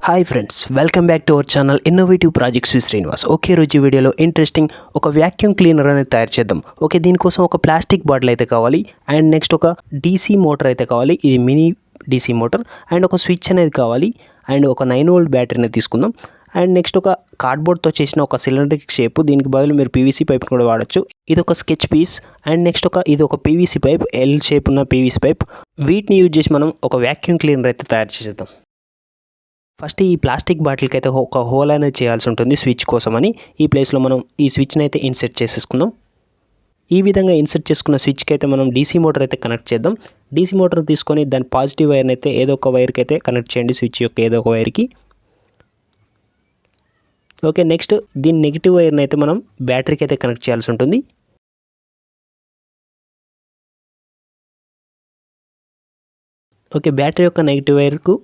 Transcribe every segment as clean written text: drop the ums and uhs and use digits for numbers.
Hi friends, welcome back to our channel innovative projects with Srinivas. Okay, రోజు వీడియోలో interesting ఒక vacuum cleaner అనేది తయారు చేద్దాం. ఓకే, దీనికోసం ఒక ప్లాస్టిక్ బాటిల్ అయితే కావాలి అండ్ నెక్స్ట్ ఒక డీసీ మోటార్ అయితే కావాలి. ఇది మినీ డీసీ మోటార్ అండ్ ఒక స్విచ్ అనేది కావాలి అండ్ ఒక 9V బ్యాటరీని తీసుకుందాం. అండ్ నెక్స్ట్ ఒక కార్డ్బోర్డ్తో చేసిన ఒక సిలిండరిక్ షేప్, దీనికి బదులు మీరు పీవీసీ పైప్ కూడా వాడచ్చు. ఇది ఒక స్కెచ్ పీస్ అండ్ నెక్స్ట్ ఇది ఒక పీవీసీ పైప్, ఎల్ షేప్ ఉన్న పీవీసీ పైప్. వీటిని యూజ్ చేసి మనం ఒక వ్యాక్యూమ్ క్లీనర్ అయితే తయారు చేసేద్దాం. ఫస్ట్ ఈ ప్లాస్టిక్ బాటిల్కి అయితే ఒక హోల్ అనేది చేయాల్సి ఉంటుంది స్విచ్ కోసమని. ఈ ప్లేస్లో మనం ఈ స్విచ్ని అయితే ఇన్సర్ట్ చేసేసుకుందాం. ఈ విధంగా ఇన్సర్ట్ చేసుకున్న స్విచ్కి అయితే మనం డీసీ మోటార్ అయితే కనెక్ట్ చేద్దాం. డీసీ మోటార్ తీసుకొని దాని పాజిటివ్ వైర్ని అయితే ఏదో ఒక వైర్కి అయితే కనెక్ట్ చేయండి, స్విచ్ యొక్క ఏదో ఒక వైర్కి. ఓకే, నెక్స్ట్ దీని నెగిటివ్ వైర్ని అయితే మనం బ్యాటరీకి అయితే కనెక్ట్ చేయాల్సి ఉంటుంది. ఓకే, బ్యాటరీ యొక్క నెగిటివ్ వైర్కు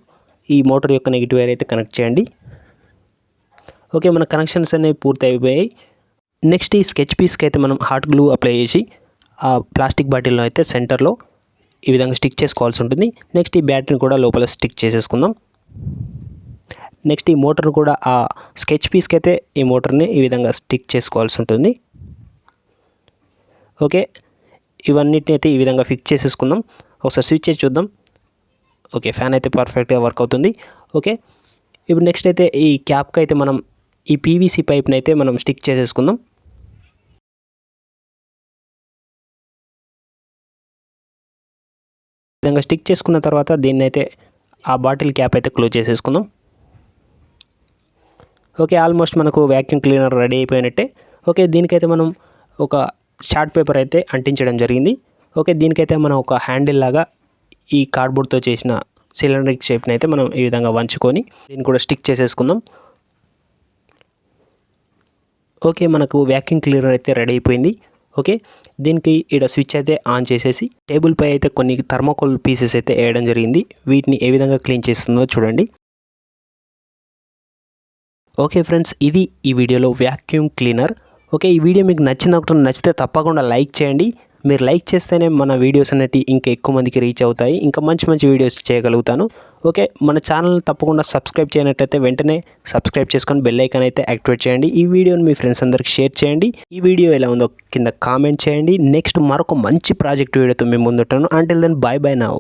ఈ మోటార్ యొక్క నెగిటివ్ వైర్ అయితే కనెక్ట్ చేయండి. ఓకే, మన కనెక్షన్స్ అనేవి పూర్తి అయిపోయాయి. నెక్స్ట్ ఈ స్కెచ్ పీస్కి అయితే మనం హాట్ గ్లూ అప్లై చేసి ఆ ప్లాస్టిక్ బాటిల్లో అయితే సెంటర్లో ఈ విధంగా స్టిక్ చేసుకోవాల్సి ఉంటుంది. నెక్స్ట్ ఈ బ్యాటరీని కూడా లోపల స్టిక్ చేసేసుకుందాం. నెక్స్ట్ ఈ మోటార్ కూడా ఆ స్కెచ్ పీస్కి అయితే ఈ మోటార్ని ఈ విధంగా స్టిక్ చేసుకోవాల్సి ఉంటుంది. ఓకే, ఇవన్నిటిని అయితే ఈ విధంగా ఫిక్స్ చేసేసుకుందాం. ఒకసారి స్విచ్ చేసి చూద్దాం. ఓకే, ఫ్యాన్ అయితే పర్ఫెక్ట్గా వర్క్ అవుతుంది. ఓకే, ఇప్పుడు నెక్స్ట్ అయితే ఈ క్యాప్కి అయితే మనం ఈ పీవీసీ పైప్ని అయితే మనం స్టిక్ చేసేసుకుందాం. ఈ విధంగా స్టిక్ చేసుకున్న తర్వాత దీన్ని అయితే ఆ బాటిల్ క్యాప్ అయితే క్లోజ్ చేసేసుకుందాం. ఓకే, ఆల్మోస్ట్ మనకు వ్యాక్యూమ్ క్లీనర్ రెడీ అయిపోయినట్టే. ఓకే, దీనికైతే మనం ఒక చార్ట్ పేపర్ అయితే అంటించడం జరిగింది. ఓకే, దీనికైతే మనం ఒక హ్యాండిల్ లాగా ఈ కార్డ్బోర్డ్తో చేసిన సిలిండరిక్ షేప్ని అయితే మనం ఈ విధంగా వంచుకొని దీన్ని కూడా స్టిక్ చేసేసుకుందాం. ఓకే, మనకు వ్యాక్యూమ్ క్లీనర్ అయితే రెడీ అయిపోయింది. ఓకే, దీనికి ఇక్కడ స్విచ్ అయితే ఆన్ చేసేసి టేబుల్ పై అయితే కొన్ని థర్మోకోల్ పీసెస్ అయితే వేయడం జరిగింది. వీటిని ఏ విధంగా క్లీన్ చేస్తుందో చూడండి. ఓకే ఫ్రెండ్స్, ఇది ఈ వీడియోలో వ్యాక్యూమ్ క్లీనర్. ఓకే, ఈ వీడియో మీకు నచ్చితే తప్పకుండా లైక్ చేయండి. మీరు లైక్ చేస్తేనే మన వీడియోస్ అనేవి ఇంకా ఎక్కువ మందికి రీచ్ అవుతాయి, ఇంకా మంచి మంచి వీడియోస్ చేయగలుగుతాను. ఓకే, మన ఛానల్ తప్పకుండా సబ్స్క్రైబ్ చేయనట్టయితే వెంటనే సబ్స్క్రైబ్ చేసుకొని బెల్ ఐకాన్ అయితే యాక్టివేట్ చేయండి. ఈ వీడియోని మీ ఫ్రెండ్స్ అందరికి షేర్ చేయండి. ఈ వీడియో ఎలా ఉందో కింద కామెంట్ చేయండి. నెక్స్ట్ మరొక మంచి ప్రాజెక్ట్ వీడియోతో మేము ముందుంటాను. Until then bye now.